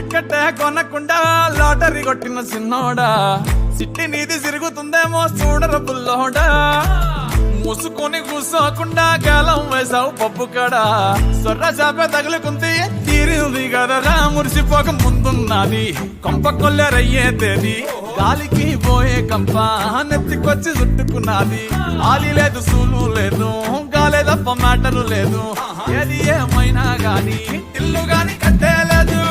ticket కొనకుండా lottery కొట్టిన సిన్నోడా సిట్టి నీది తిరుగుతుందేమో చూడర బుల్లోడా మూసుకొని కూసోకుండా గాలం వేసావు పప్పు కడ సొర్ర చాప తగులుకుంది తీరింది కదరా మురిసిపోక ముందున్నది కొంప కొల్లెరయ్యే తేది గాలికి పోయే కంప నెత్తికొచ్చి చుట్టుకున్నది ఆలి లేదు సూలు లేదు గాలే తప్ప మ్యాటరు లేదు ఏది ఏమైనా గాని ఇల్లు గాని కట్టేలేదు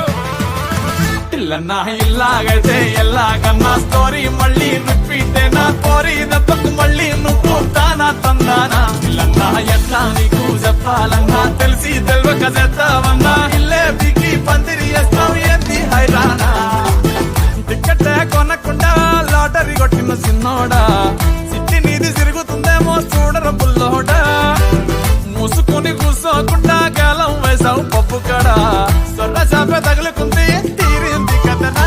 ఇల్లన్నా ఇల్లాగైతే ఎల్లాగన్నా స్టోరీ మళ్ళీ రిపీటే నా కోరి దెబ్బకు మళ్ళీ నువ్వు తానా తందానా ఇల్లన్నా ఎట్లా నీకు చెప్పాలన్నా తెలిసి తెలియక చేస్తావన్నా ఇల్లే బిగి పందిరి వేస్తావు ఏంది హైరానా టికెట్ కొనకుండా లాటరీ కొట్టిన సిన్నోడా సిట్టి నీది తిరుగుతుందేమో చూడర బుల్లోడా మూసుకొని కూసోకుండా గాలం వేసావు పప్పు కడ సొర్ర చాప తగులుకుంది తీరింది కథనా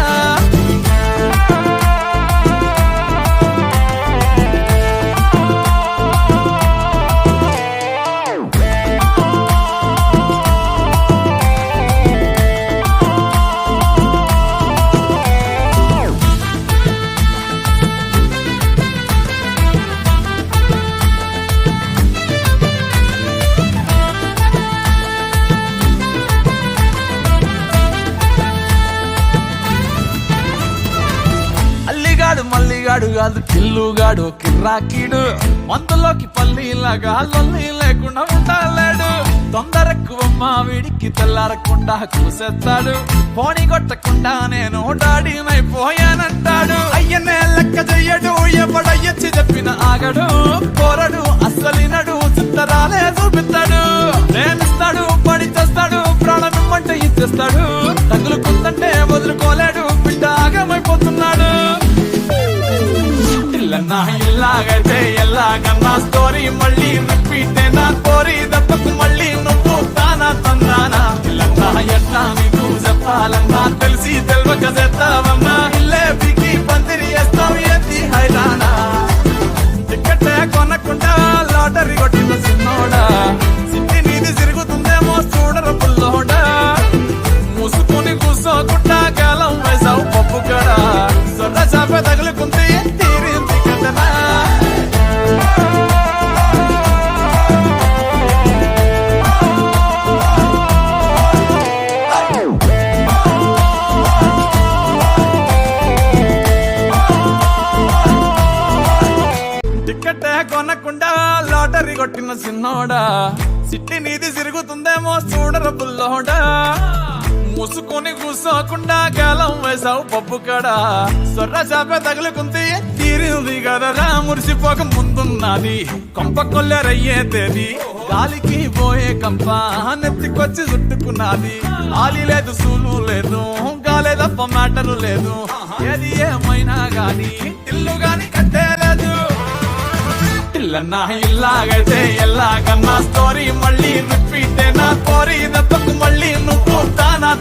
మల్లిగాడు కాదు కిల్లుగాడు కిర్రాకీడు మందులోకి పల్లీలాగా లొల్లి లేకుండా ఉండలేడు తొందరెక్కువమ్మా వీడికి తెల్లారకుండా కూసేస్తాడు పోనీ కొట్టకుండా నేను డాడీనైపోయానంటాడు అయ్యనే లెక్క చెయ్యడు ఎవడయ్యచ్చి చెప్పిన ఆగడు పోరడు అస్సలినడు చిత్తరాలే చూపిస్తాడు ప్రేమిస్తాడు పడి చేస్తాడు ప్రాణం ఇమ్మంటే ఇచ్చేస్తాడు తగులుకుందంటే వదులుకోలేడు బిడ్డ ఆగమైపోతున్నాడు ఇల్లన్నా ఇల్లాగైతే ఎల్లాగన్నా స్టోరీ మళ్ళీ రిపీటే నా కోరి దెబ్బకు మళ్ళీ నువ్వు తానా తందానా ఇల్లన్నా ఎట్లా నీకు చెప్పాలన్నా తెలిసి తెలియక చేస్తావన్నా ఇల్లే బిగి పందిరి వేస్తావు ఏంది హైరానా టికెట్ కొనకుండా లాటరీ కొట్టిన సిన్నోడా సిట్టి నీది తిరుగుతుందేమో చూడర బుల్లోడా మూసుకొని కూసోకుండా గాలం వేసావు పప్పు కడ సొర్ర చాప తగులుకుంది తీరింది కథనా టికెట్ కొనకుండా లాటరీ కొట్టిన సిన్నోడా సిట్టి నీది తిరుగుతుందేమో చూడర బుల్లోడా మూసుకొని కూసోకుండా గాలం వేసావు పప్పు కడ సొర్ర చాప తగులుకుంది తీరింది కదరా మురిసిపోక ముందున్నది కొంప కొల్లెరయ్యే తేది గాలికి పోయే కంప నెత్తికొచ్చి చుట్టుకున్నది ఆలి లేదు సూలు లేదు గాలే తప్ప మ్యాటరు లేదు ఏది ఏమైనా గాని ఇల్లు గాని కట్టేలేదు ఇల్లన్నా ఇల్లాగైతే ఎల్లాగన్నా స్టోరీ మళ్ళీ రిపీటే నా కోరి దెబ్బకు మళ్ళీ నువ్వు తానా